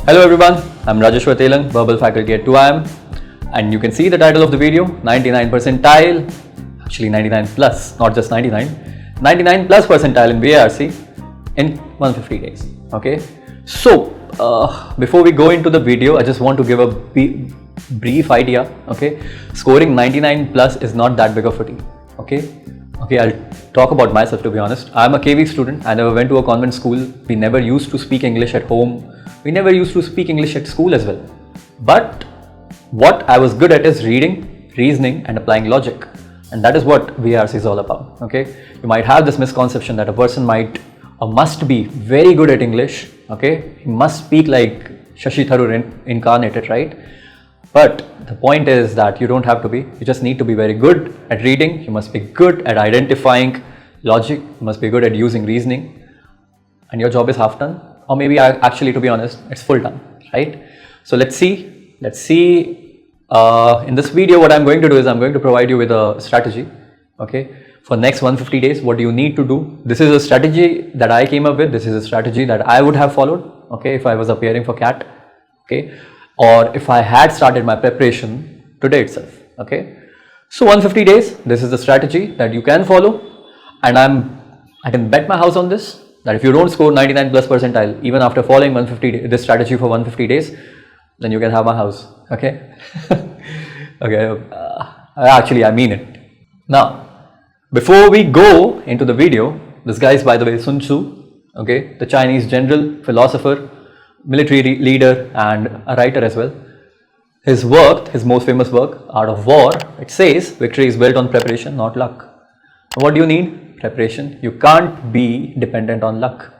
Hello everyone, I'm Rajeshwar verbal faculty at 2IM, and you can see the title of the video, 99 percentile, actually 99 plus, not just 99, 99 plus percentile in VARC in 150 days. Okay, so before we go into the video, I just want to give a brief idea. Okay, scoring 99 plus is not that big of a deal. Okay, I'll talk about myself. To be honest, I'm a KV student. I never went to a convent school. We never used to speak English at home. We never used to speak English at school as well. But what I was good at is reading, reasoning and applying logic. And that is what VARC is all about. Okay, you might have this misconception that a person might or must be very good at English. Okay, he must speak like Shashi Tharoor incarnated, right? But the point is that you don't have to be. You just need to be very good at reading. You must be good at identifying logic. You must be good at using reasoning. And your job is half done. Or maybe actually, to be honest, it's full done, right? So let's see. In this video, what I'm going to do is I'm going to provide you with a strategy. Okay, for next 150 days, what do you need to do? This is a strategy that I came up with. This is a strategy that I would have followed. Okay, if I was appearing for CAT. Okay, or if I had started my preparation today itself. Okay, so 150 days, this is the strategy that you can follow, and I can bet my house on this, that if you don't score 99 plus percentile even after following this strategy for 150 days, then you can have my house. Okay. Okay, actually I mean it. Now before we go into the video, this guy is, by the way, Sun Tzu. Okay, the Chinese general, philosopher, military leader and a writer as well. His work, his most famous work, Art of War, it says victory is built on preparation, not luck. What do you need? Preparation. You can't be dependent on luck.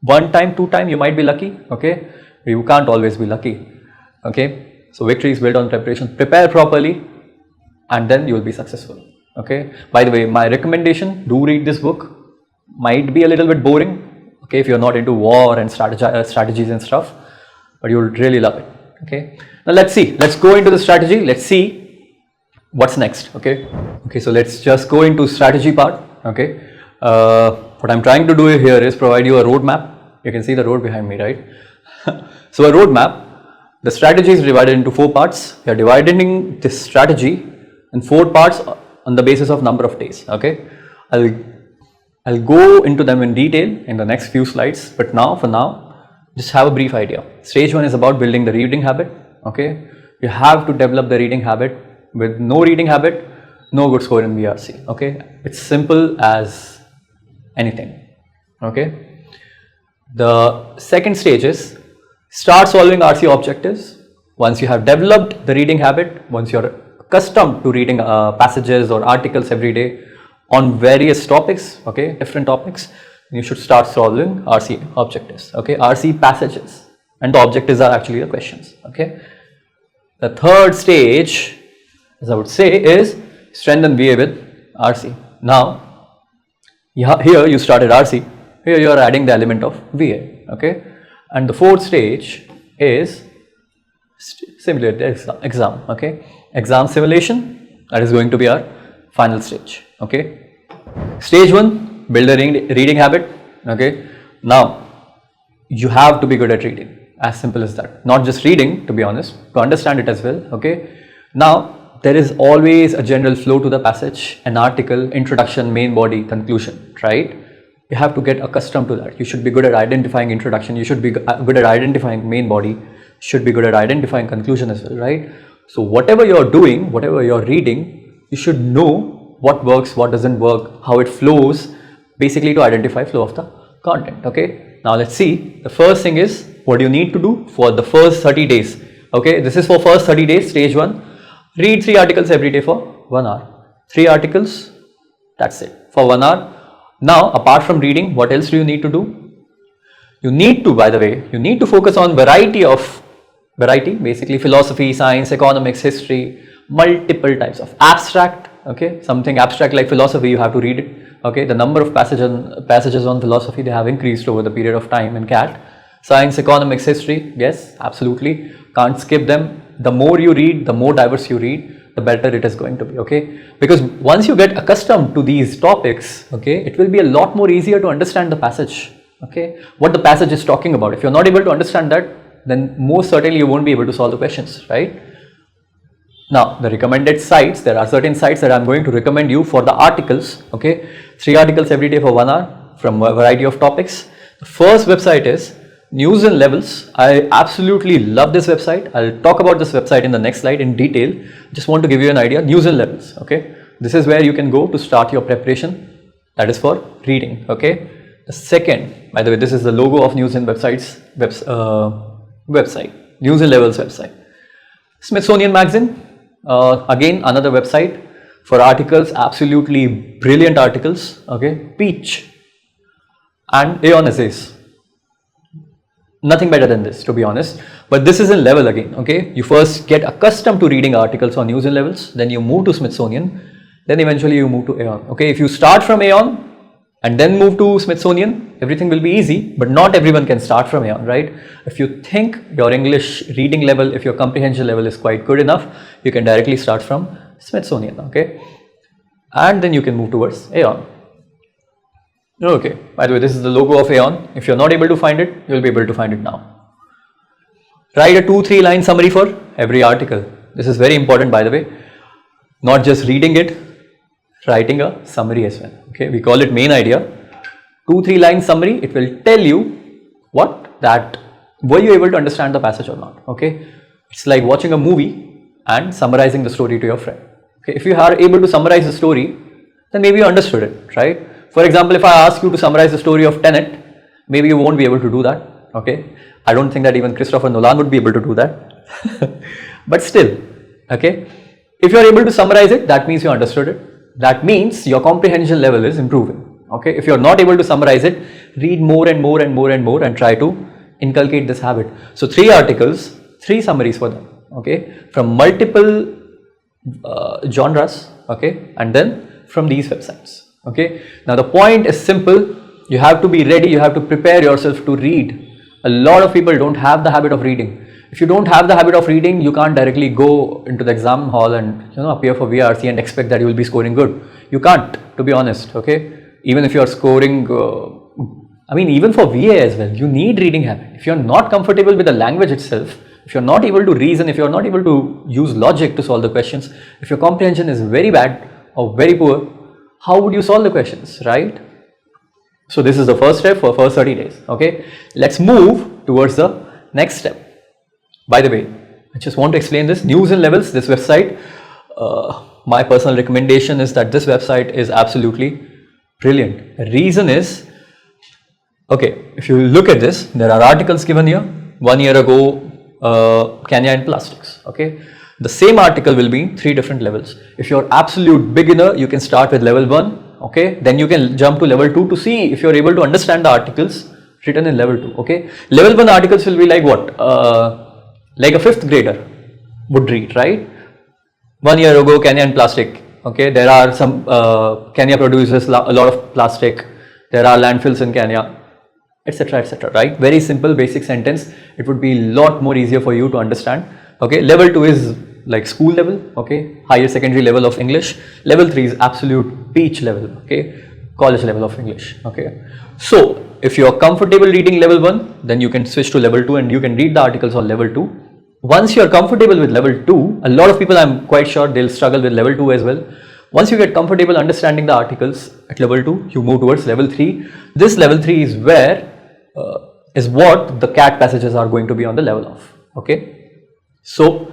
One time, two time, you might be lucky. Okay, you can't always be lucky. Okay, so victory is built on preparation. Prepare properly and then you will be successful. Okay, by the way, my recommendation, do read this book. Might be a little bit boring, okay, if you're not into war and strategies and stuff, but you'll really love it. Okay, now let's go into the strategy. Let's see what's next. Okay, so let's just go into strategy part. Okay, what I'm trying to do here is provide you a roadmap. You can see the road behind me, right? So a roadmap. The strategy is divided into 4 parts. We are dividing this strategy in 4 parts on the basis of number of days. Okay, I'll go into them in detail in the next few slides, but for now, just have a brief idea. Stage 1 is about building the reading habit. Okay, you have to develop the reading habit. With no reading habit, no good score in VARC. Okay, it's simple as anything. Okay, the second stage is start solving RC objectives. Once you have developed the reading habit, once you're accustomed to reading passages or articles every day on various topics, okay, different topics, you should start solving RC objectives. Okay, RC passages, and the objectives are actually the questions. Okay, the third stage, as I would say, is strengthen VA with RC. Now, here you started RC, here you are adding the element of VA. Okay, and the fourth stage is simulate the exam. Okay, exam simulation, that is going to be our final stage. Okay, stage 1, build a reading habit. Okay, now you have to be good at reading, as simple as that. Not just reading, to be honest, to understand it as well. Okay, now there is always a general flow to the passage, an article, introduction, main body, conclusion, right? You have to get accustomed to that. You should be good at identifying introduction, you should be good at identifying main body, you should be good at identifying conclusion as well, right? So whatever you're doing, whatever you're reading, you should know what works, what doesn't work, how it flows, basically to identify flow of the content. Okay, now let's see. The first thing is, what you need to do for the first 30 days. Okay, this is for first 30 days, stage 1. Read 3 articles every day for 1 hour. 3 articles, that's it, for 1 hour. Now, apart from reading, what else do you need to do? You need to, by the way, you need to focus on variety, basically philosophy, science, economics, history, multiple types of abstract. Okay, something abstract like philosophy, you have to read it. Okay, the number of passages on philosophy, they have increased over the period of time in CAT. Science, economics, history, yes, absolutely, can't skip them. The more you read, the more diverse you read, the better it is going to be. Okay, because once you get accustomed to these topics, okay, it will be a lot more easier to understand the passage. Okay, what the passage is talking about. If you're not able to understand that, then most certainly you won't be able to solve the questions, right? Now, the recommended sites, there are certain sites that I'm going to recommend you for the articles, okay? 3 articles every day for 1 hour from a variety of topics. The first website is News and Levels. I absolutely love this website. I'll talk about this website in the next slide in detail. Just want to give you an idea. News and Levels, okay? This is where you can go to start your preparation. That is for reading, okay? The second, by the way, this is the logo of News and Websites website, News and Levels website. Smithsonian Magazine. Again, another website for articles, absolutely brilliant articles, okay? Peach and Aeon Essays. Nothing better than this, to be honest. But this is in Level again, okay? You first get accustomed to reading articles on News and Levels, then you move to Smithsonian, then eventually you move to Aeon, okay? If you start from Aeon and then move to Smithsonian, everything will be easy, but not everyone can start from Aeon, right? If you think your English reading level, if your comprehension level is quite good enough, you can directly start from Smithsonian, okay? And then you can move towards Aeon. Okay, by the way, this is the logo of Aeon. If you're not able to find it, you'll be able to find it now. Write a 2-3 line summary for every article. This is very important, by the way. Not just reading it, writing a summary as well, okay? We call it main idea. 2-3 line summary, it will tell you were you able to understand the passage or not, okay? It's like watching a movie and summarizing the story to your friend, okay? If you are able to summarize the story, then maybe you understood it, right? For example, if I ask you to summarize the story of Tenet, maybe you won't be able to do that, okay? I don't think that even Christopher Nolan would be able to do that, but still, okay? If you are able to summarize it, that means you understood it. That means your comprehension level is improving. Okay, if you are not able to summarize it, read more and more and more and more and try to inculcate this habit. So 3 articles, 3 summaries for them, okay, from multiple genres, okay, and then from these websites, okay. Now the point is simple. You have to be ready, you have to prepare yourself to read. A lot of people don't have the habit of reading. If you don't have the habit of reading, you can't directly go into the exam hall and appear for VARC and expect that you will be scoring good. You can't, to be honest, okay. Even if you are scoring, even for VA as well, you need reading habit. If you are not comfortable with the language itself, if you are not able to reason, if you are not able to use logic to solve the questions, if your comprehension is very bad or very poor, how would you solve the questions, right? So this is the first step for first 30 days, okay? Let's move towards the next step. By the way, I just want to explain this. News and Levels, this website, my personal recommendation is that this website is absolutely brilliant. The reason is, okay, if you look at this, there are articles given here. 1 year ago, Kenya and plastics, okay. The same article will be in 3 different levels. If you're absolute beginner, you can start with level 1, okay. Then you can jump to level 2 to see if you're able to understand the articles written in level 2, okay. Level 1 articles will be like what? Like a 5th grader would read, right? 1 year ago, Kenya and plastic. Okay, there are some, Kenya produces a lot of plastic, there are landfills in Kenya, etc., right? Very simple basic sentence. It would be a lot more easier for you to understand. Okay, level 2 is like school level, okay, higher secondary level of English. Level 3 is absolute peach level, okay, college level of English, okay. So, if you are comfortable reading level 1, then you can switch to level 2 and you can read the articles on level 2. Once you are comfortable with level 2, a lot of people, I'm quite sure they'll struggle with level 2 as well. Once you get comfortable understanding the articles at level 2, you move towards level 3. This level 3 is where, is what the CAT passages are going to be on the level of, okay. So,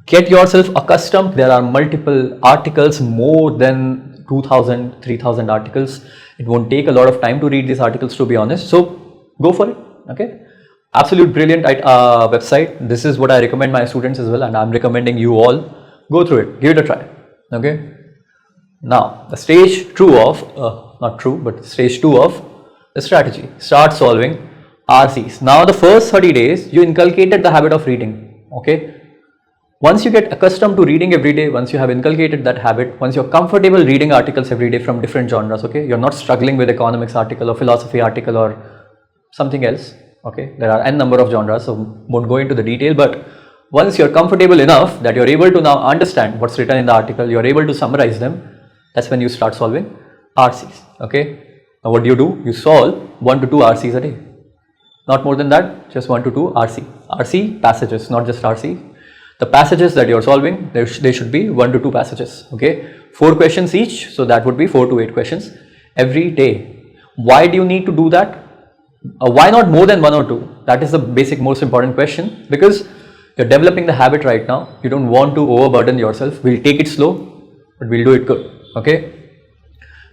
get yourself accustomed. There are multiple articles, more than 2,000, 3,000 articles. It won't take a lot of time to read these articles, to be honest. So, go for it, okay. Absolute brilliant website. This is what I recommend my students as well, and I'm recommending you all go through it, give it a try, okay. Now the stage 2 of stage 2 of the strategy, start solving RCs. Now the first 30 days you inculcated the habit of reading, okay. Once you get accustomed to reading every day, once you have inculcated that habit, once you're comfortable reading articles every day from different genres, okay, you're not struggling with economics article or philosophy article or something else. Okay, there are n number of genres, so won't go into the detail, but once you're comfortable enough that you're able to now understand what's written in the article, you're able to summarize them, that's when you start solving RCs, okay. Now what do? You solve 1 to 2 RCs a day, Not more than that, just 1 to 2 RC. RC passages, not just RC. The passages that you're solving, they should be 1 to 2 passages. Okay, 4 questions each, so that would be 4 to 8 questions every day. Why do you need to do that? Why not more than 1 or 2? That is the basic most important question, because you're developing the habit right now. You don't want to overburden yourself. We'll take it slow, but we'll do it good. Okay.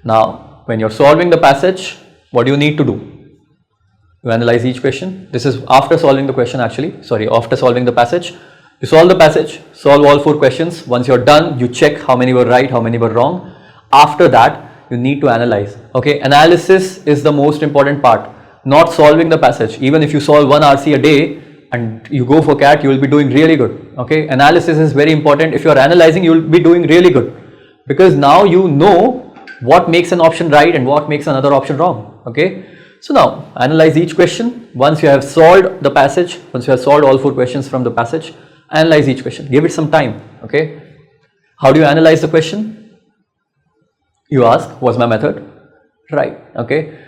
Now, when you're solving the passage, what do you need to do? You analyze each question. This is after solving the question actually. Sorry, after solving the passage. You solve the passage, solve all 4 questions. Once you're done, you check how many were right, how many were wrong. After that, you need to analyze. Okay, analysis is the most important part, not solving the passage. Even if you solve 1 RC a day and you go for CAT, you will be doing really good. Okay, analysis is very important. If you are analyzing, you will be doing really good, because now you know what makes an option right and what makes another option wrong. Okay, so now analyze each question. Once you have solved the passage, once you have solved all 4 questions from the passage, analyze each question. Give it some time. Okay, how do you analyze the question? You ask, was my method right? Okay,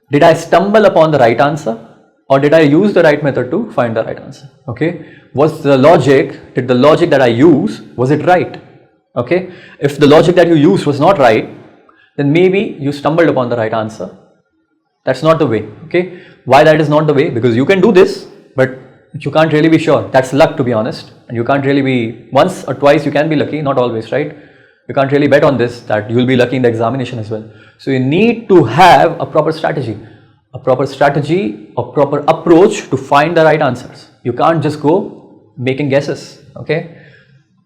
did I stumble upon the right answer, or did I use the right method to find the right answer? Okay, was the logic, did the logic that I use, was it right? Okay, if the logic that you used was not right, then maybe you stumbled upon the right answer. That's not the way. Okay, why that is not the way? Because you can do this, but you can't really be sure. That's luck, to be honest, and you can't really be, once or twice you can be lucky, not always, right? You can't really bet on this that you will be lucky in the examination as well. So you need to have a proper strategy, a proper approach to find the right answers. You can't just go making guesses. Okay,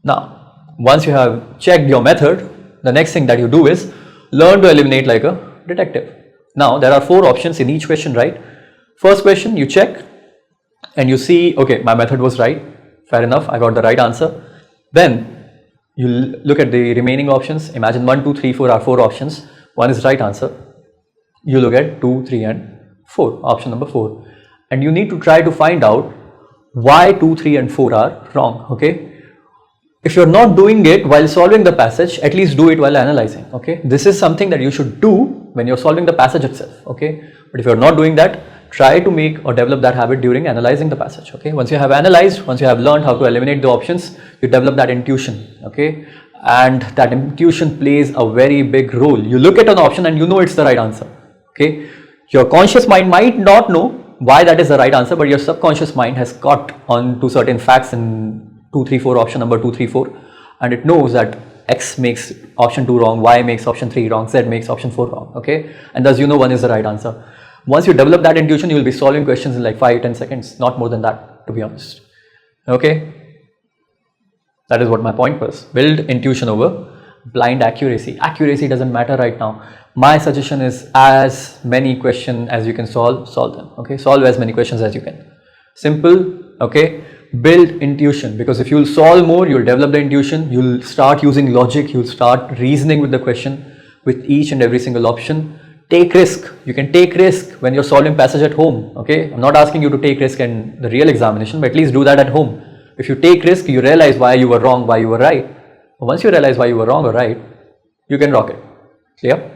now once you have checked your method, the next thing that you do is learn to eliminate like a detective. Now there are 4 options in each question, right? First question you check and you see, okay, my method was right, fair enough, I got the right answer. Then you look at the remaining options. Imagine 1, 2, 3, 4 are 4 options. 1 is right answer. You look at 2, 3 and 4, option number 4, and you need to try to find out why 2, 3 and 4 are wrong. Okay, if you're not doing it while solving the passage, at least do it while analyzing. Okay, this is something that you should do when you're solving the passage itself. Okay, but if you're not doing that, try to make or develop that habit during analyzing the passage. Okay, once you have analyzed, once you have learned how to eliminate the options, you develop that intuition. Okay, and that intuition plays a very big role. You look at an option and you know it's the right answer. Okay, your conscious mind might not know why that is the right answer, but your subconscious mind has caught on to certain facts in 2, 3, 4, option number 2, 3, 4, and it knows that X makes option 2 wrong, Y makes option 3 wrong, Z makes option 4 wrong. Okay, and thus you know 1 is the right answer. Once you develop that intuition, you will be solving questions in like 5-10 seconds, not more than that, to be honest. Okay, that is what my point was. Build intuition over blind accuracy. Accuracy doesn't matter right now. My suggestion is, as many questions as you can solve them. Okay, solve as many questions as you can. Simple. Okay, build intuition, because if you'll solve more, you'll develop the intuition, you'll start using logic, you'll start reasoning with the question, with each and every single option. Take risk. You can take risk when you're solving passage at home. Okay, I'm not asking you to take risk in the real examination, but at least do that at home. If you take risk, you realize why you were wrong, why you were right. Once you realize why you were wrong or right, you can rock it. Clear?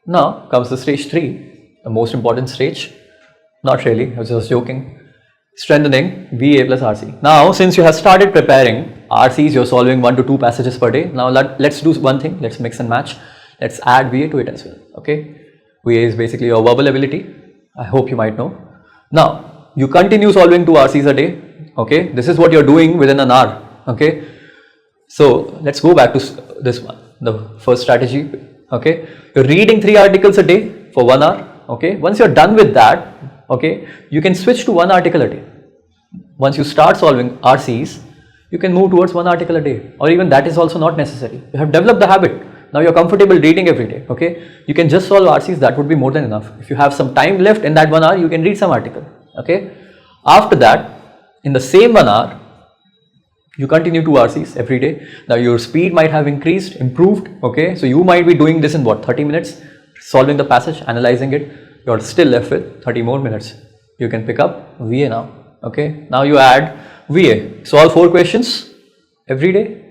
Now comes the stage 3, the most important stage. Not really, I was just joking. Strengthening VA plus RC. Now, since you have started preparing RCs, you're solving 1 to 2 passages per day. Now let's do one thing. Let's mix and match. Let's add VA to it as well. Okay, VA is basically your verbal ability. I hope you might know. Now you continue solving 2 RCs a day. Okay, this is what you're doing within an hour. Okay, so let's go back to this one, the first strategy. Okay, you're reading 3 articles a day for 1 hour. Okay, once you're done with that, okay, you can switch to 1 article a day. Once you start solving RCs, you can move towards 1 article a day, or even that is also not necessary. You have developed the habit. Now you're comfortable reading every day. Okay, you can just solve RCs, that would be more than enough. If you have some time left in that 1 hour, you can read some article. Okay, after that, in the same 1 hour, you continue 2 RCs every day. Now your speed might have increased, improved. Okay, so you might be doing this in what, 30 minutes, solving the passage, analyzing it. You're still left with 30 more minutes. You can pick up VA now. Okay, now you add VA. Solve 4 questions every day,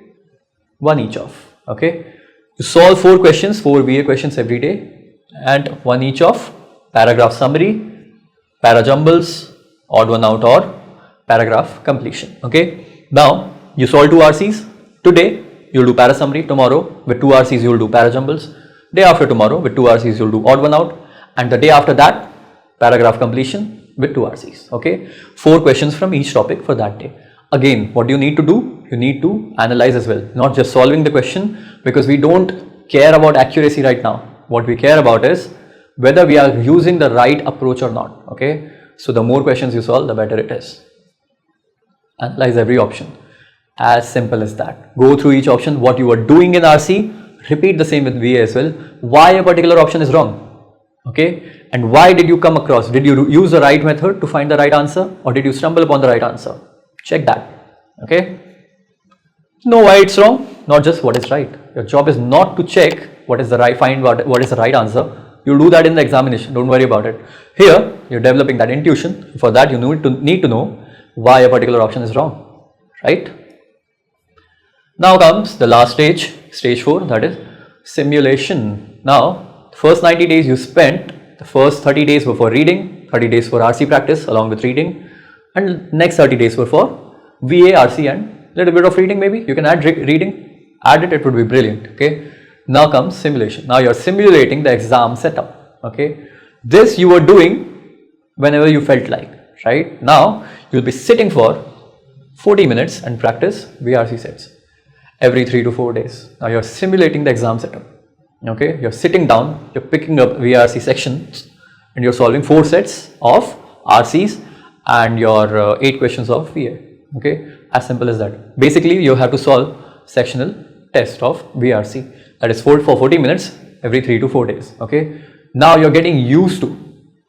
1 each off. Okay, you solve 4 questions, 4 VA questions every day, and 1 each of paragraph summary, para jumbles, odd one out, or paragraph completion. Okay. Now you solve 2 RCs. Today you'll do para summary. Tomorrow with 2 RCs you'll do para jumbles. Day after tomorrow with 2 RCs you'll do odd one out, and the day after that paragraph completion with 2 RCs. Okay. 4 questions from each topic for that day. Again, what do you need to do? You need to analyze as well, not just solving the question, because we don't care about accuracy right now. What we care about is whether we are using the right approach or not. Okay. So the more questions you solve, the better it is. Analyze every option. As simple as that. Go through each option, what you are doing in RC, repeat the same with VA as well. Why a particular option is wrong. Okay. And why did you come across? Did you use the right method to find the right answer, or did you stumble upon the right answer? Check that. Okay. Know why it's wrong, not just what is right. Your job is not to check what is the right, find what is the right answer. You'll do that in the examination. Don't worry about it. Here, you're developing that intuition. For that, you need to know why a particular option is wrong. Right? Now comes the last stage, stage 4, that is simulation. Now, first 90 days you spent, the first 30 days were for reading, 30 days for RC practice along with reading, and next 30 days were for VA, RC, and little bit of reading maybe. You can add reading, add it, it would be brilliant. Okay. Now comes simulation. Now you're simulating the exam setup. Okay. This you were doing whenever you felt like, right? Now you'll be sitting for 40 minutes and practice VRC sets every 3 to 4 days. Now you're simulating the exam setup. Okay. You're sitting down, you're picking up VRC sections, and you're solving 4 sets of RCs and your 8 questions of VA. Okay, as simple as that. Basically, you have to solve sectional test of VRC, that is for 40 minutes every 3 to 4 days. Okay, now you're getting used to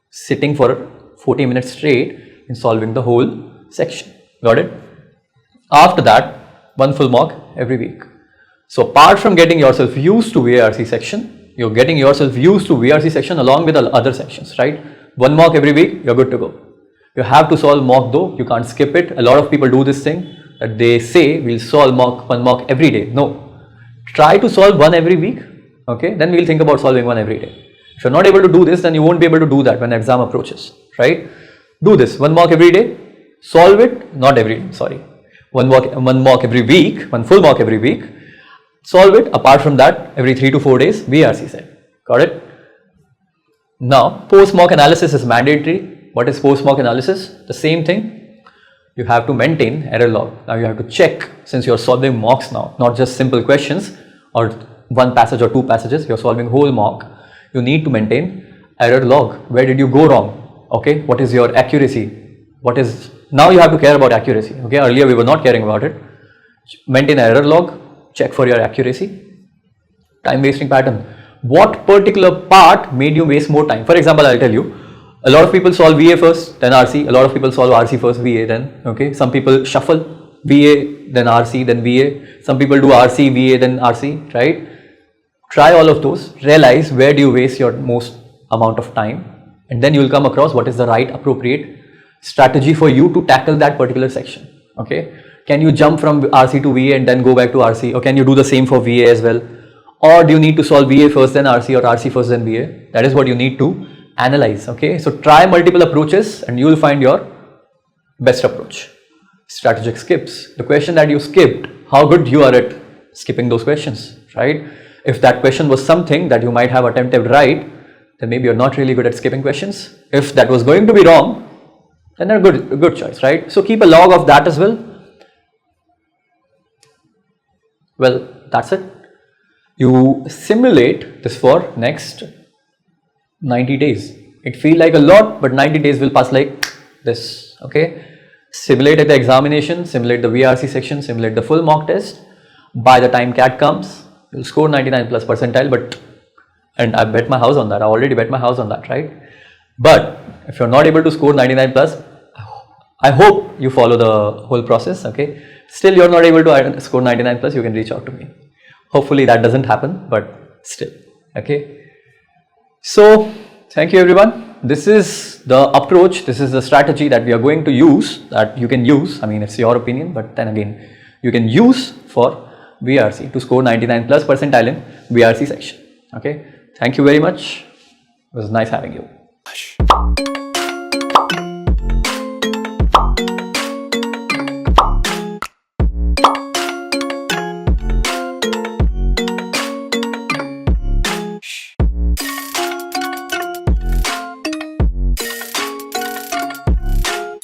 sitting for 40 minutes straight and solving the whole section. Got it? After that, 1 full mock every week. So apart from getting yourself used to VRC section, you're getting yourself used to VRC section along with the other sections, right? 1 mock every week, you're good to go. You have to solve mock though, you can't skip it. A lot of people do this thing that they say we'll solve 1 mock every day. No, try to solve 1 every week. Okay, then we'll think about solving 1 every day. If you're not able to do this, then you won't be able to do that when the exam approaches, right? Do this 1 mock every day, solve it, not every day, sorry. 1 mock every week, 1 full mock every week, solve it. Apart from that, every 3 to 4 days, VRC set. Got it? Now, post mock analysis is mandatory. What is post mock analysis? The same thing. You have to maintain error log. Now you have to check, since you're solving mocks now, not just simple questions or 1 passage or 2 passages, you're solving whole mock. You need to maintain error log. Where did you go wrong? Okay, what is your accuracy? Now you have to care about accuracy. Okay, earlier we were not caring about it. Maintain error log, check for your accuracy. Time wasting pattern. What particular part made you waste more time? For example, I'll tell you. A lot of people solve VA first, then RC. A lot of people solve RC first, VA then. Okay. Some people shuffle VA, then RC, then VA. Some people do RC, VA, then RC, right? Try all of those. Realize where do you waste your most amount of time, and then you will come across what is the right appropriate strategy for you to tackle that particular section. Okay. Can you jump from RC to VA and then go back to RC, or can you do the same for VA as well? Or do you need to solve VA first, then RC, or RC first, then VA? That is what you need to analyze. Okay, so try multiple approaches and you will find your best approach. Strategic skips. The question that you skipped, how good you are at skipping those questions, right? If that question was something that you might have attempted right, then maybe you're not really good at skipping questions. If that was going to be wrong, then a good choice, right? So keep a log of that as well. Well, that's it. You simulate this for next 90 days. It feels like a lot, but 90 days will pass like this. Okay. Simulate at the examination, simulate the VRC section, simulate the full mock test. By the time CAT comes, you'll score 99 plus percentile, and I bet my house on that. I already bet my house on that, right? But if you're not able to score 99 plus, I hope you follow the whole process. Okay. Still you're not able to score 99 plus, you can reach out to me. Hopefully that doesn't happen, but still. Okay. So thank you everyone. This is the approach, this is the strategy that we are going to use, that you can use. I mean, it's your opinion, but then again, you can use for VRC to score 99 plus percentile in VRC section. Okay. Thank you very much. It was nice having you.